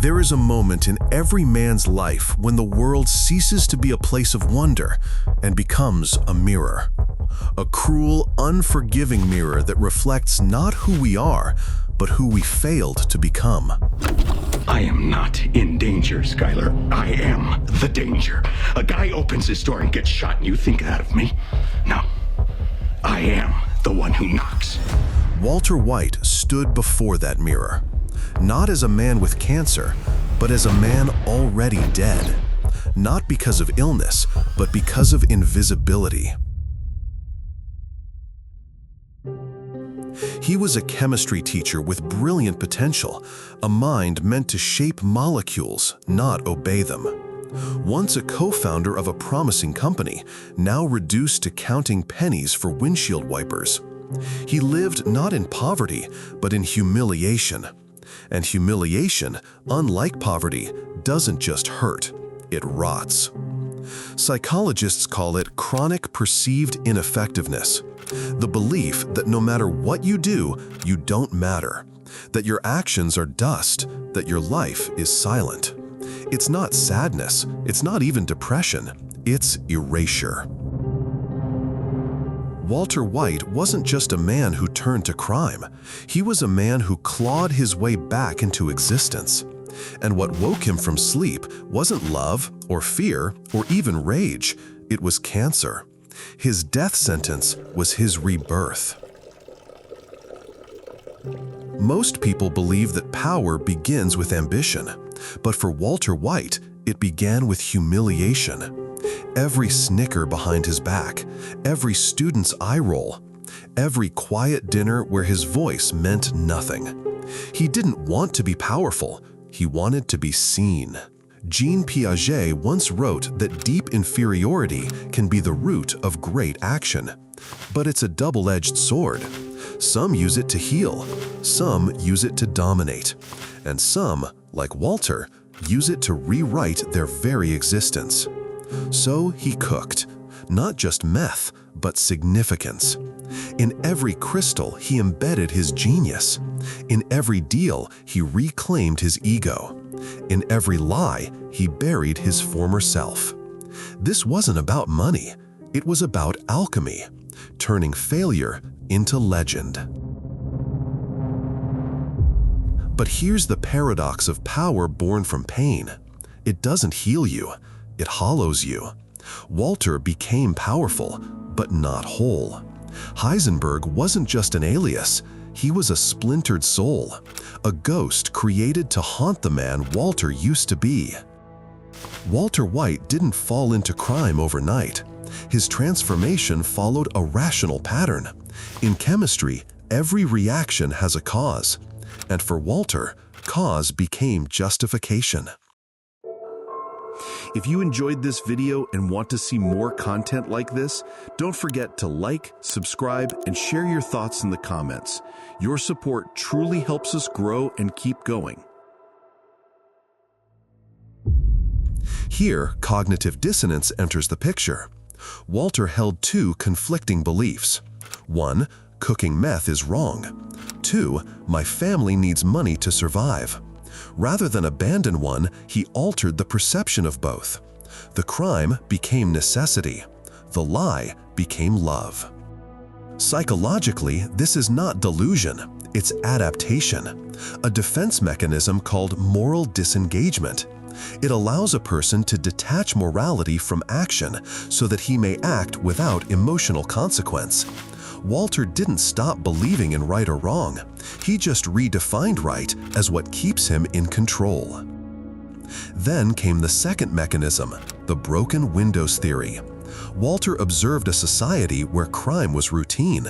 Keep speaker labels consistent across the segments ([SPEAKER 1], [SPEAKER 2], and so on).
[SPEAKER 1] There is a moment in every man's life when the world ceases to be a place of wonder and becomes a mirror. A cruel, unforgiving mirror that reflects not who we are, but who we failed to become.
[SPEAKER 2] I am not in danger, Skyler. I am the danger. A guy opens his door and gets shot, and you think that of me? No. I am the one who knocks.
[SPEAKER 1] Walter White stood before that mirror, not as a man with cancer, but as a man already dead. Not because of illness, but because of invisibility. He was a chemistry teacher with brilliant potential, a mind meant to shape molecules, not obey them. Once a co-founder of a promising company, now reduced to counting pennies for windshield wipers. He lived not in poverty, but in humiliation. And humiliation, unlike poverty, doesn't just hurt, it rots. Psychologists call it chronic perceived ineffectiveness. The belief that no matter what you do, you don't matter, that your actions are dust, that your life is silent. It's not sadness, it's not even depression, it's erasure. Walter White wasn't just a man who turned to crime. He was a man who clawed his way back into existence. And what woke him from sleep wasn't love or fear or even rage. It was cancer. His death sentence was his rebirth. Most people believe that power begins with ambition, but for Walter White, it began with humiliation. Every snicker behind his back, every student's eye roll, every quiet dinner where his voice meant nothing. He didn't want to be powerful, he wanted to be seen. Jean Piaget once wrote that deep inferiority can be the root of great action. But it's a double-edged sword. Some use it to heal, some use it to dominate, and some, like Walter, use it to rewrite their very existence. So he cooked, not just meth, but significance. In every crystal, he embedded his genius. In every deal, he reclaimed his ego. In every lie, he buried his former self. This wasn't about money. It was about alchemy, turning failure into legend. But here's the paradox of power born from pain. It doesn't heal you, it hollows you. Walter became powerful, but not whole. Heisenberg wasn't just an alias, he was a splintered soul, a ghost created to haunt the man Walter used to be. Walter White didn't fall into crime overnight. His transformation followed a rational pattern. In chemistry, every reaction has a cause. And for Walter, cause became justification. If you enjoyed this video and want to see more content like this, don't forget to like, subscribe, and share your thoughts in the comments. Your support truly helps us grow and keep going. Here, cognitive dissonance enters the picture. Walter held two conflicting beliefs. 1, cooking meth is wrong. 2, my family needs money to survive. Rather than abandon one, he altered the perception of both. The crime became necessity. The lie became love. Psychologically, this is not delusion, it's adaptation, a defense mechanism called moral disengagement. It allows a person to detach morality from action so that he may act without emotional consequence. Walter didn't stop believing in right or wrong. He just redefined right as what keeps him in control. Then came the second mechanism, the broken windows theory. Walter observed a society where crime was routine.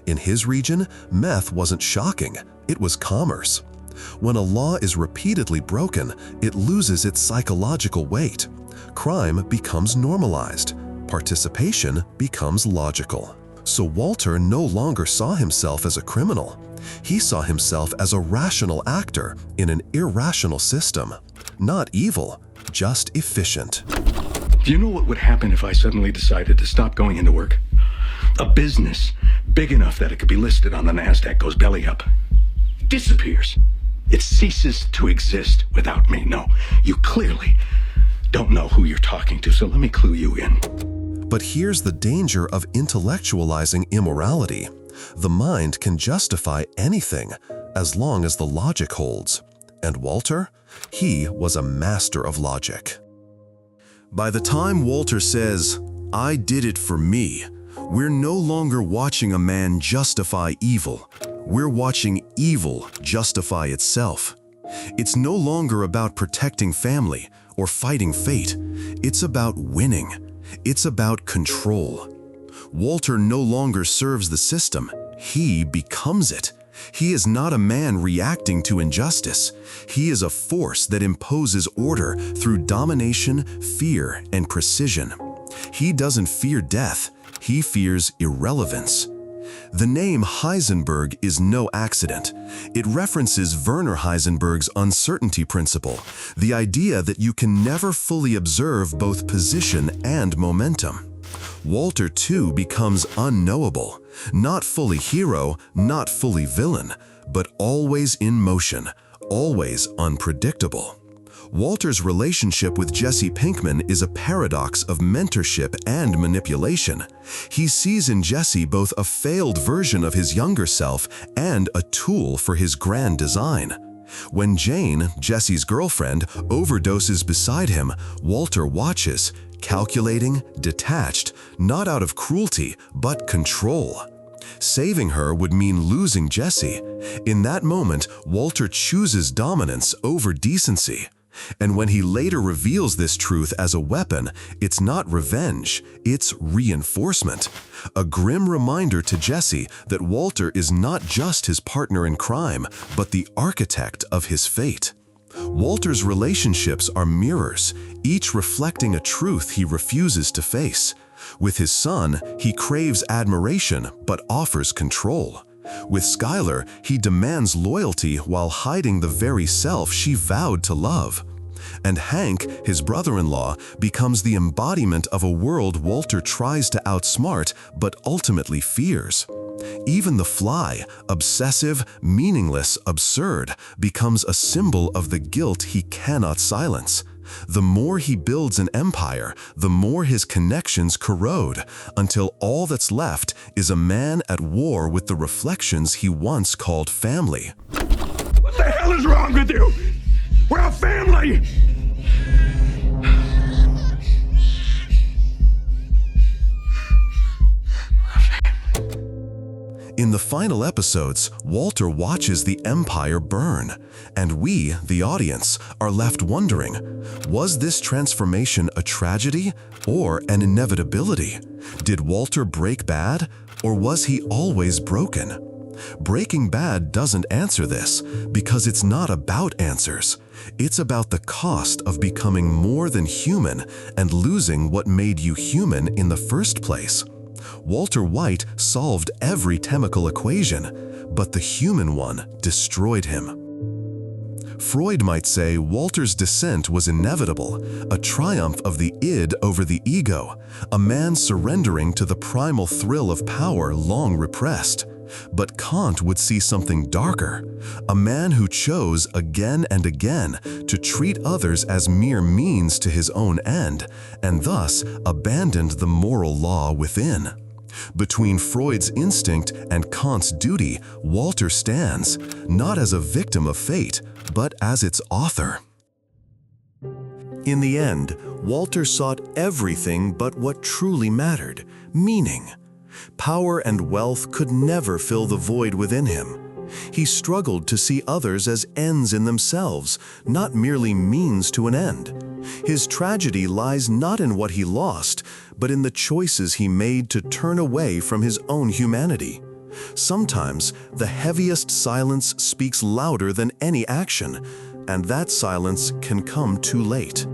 [SPEAKER 1] In his region, meth wasn't shocking, it was commerce. When a law is repeatedly broken, it loses its psychological weight. Crime becomes normalized. Participation becomes logical. So Walter no longer saw himself as a criminal. He saw himself as a rational actor in an irrational system. Not evil, just efficient.
[SPEAKER 2] Do you know what would happen if I suddenly decided to stop going into work? A business big enough that it could be listed on the NASDAQ goes belly up. Disappears. It ceases to exist without me. No, you clearly don't know who you're talking to, so let me clue you in.
[SPEAKER 1] But here's the danger of intellectualizing immorality. The mind can justify anything as long as the logic holds. And Walter? He was a master of logic. By the time Walter says, "I did it for me," we're no longer watching a man justify evil. We're watching evil justify itself. It's no longer about protecting family or fighting fate. It's about winning. It's about control. Walter no longer serves the system. He becomes it. He is not a man reacting to injustice. He is a force that imposes order through domination, fear, and precision. He doesn't fear death. He fears irrelevance. The name Heisenberg is no accident. It references Werner Heisenberg's uncertainty principle, the idea that you can never fully observe both position and momentum. Walter, too, becomes unknowable, not fully hero, not fully villain, but always in motion, always unpredictable. Walter's relationship with Jesse Pinkman is a paradox of mentorship and manipulation. He sees in Jesse both a failed version of his younger self and a tool for his grand design. When Jane, Jesse's girlfriend, overdoses beside him, Walter watches, calculating, detached, not out of cruelty, but control. Saving her would mean losing Jesse. In that moment, Walter chooses dominance over decency. And when he later reveals this truth as a weapon, it's not revenge, it's reinforcement. A grim reminder to Jesse that Walter is not just his partner in crime, but the architect of his fate. Walter's relationships are mirrors, each reflecting a truth he refuses to face. With his son, he craves admiration but offers control. With Skyler, he demands loyalty while hiding the very self she vowed to love. And Hank, his brother-in-law, becomes the embodiment of a world Walter tries to outsmart but ultimately fears. Even the fly, obsessive, meaningless, absurd, becomes a symbol of the guilt he cannot silence. The more he builds an empire, the more his connections corrode, until all that's left is a man at war with the reflections he once called family.
[SPEAKER 2] What the hell is wrong with you? We're a family!
[SPEAKER 1] In the final episodes, Walter watches the empire burn, and we, the audience, are left wondering, was this transformation a tragedy or an inevitability? Did Walter break bad, or was he always broken? Breaking Bad doesn't answer this, because it's not about answers. It's about the cost of becoming more than human and losing what made you human in the first place. Walter White solved every chemical equation, but the human one destroyed him. Freud might say Walter's descent was inevitable, a triumph of the id over the ego, a man surrendering to the primal thrill of power long repressed. But Kant would see something darker, a man who chose again and again to treat others as mere means to his own end, and thus abandoned the moral law within. Between Freud's instinct and Kant's duty, Walter stands, not as a victim of fate, but as its author. In the end, Walter sought everything but what truly mattered, meaning. Power and wealth could never fill the void within him. He struggled to see others as ends in themselves, not merely means to an end. His tragedy lies not in what he lost, but in the choices he made to turn away from his own humanity. Sometimes, the heaviest silence speaks louder than any action, and that silence can come too late.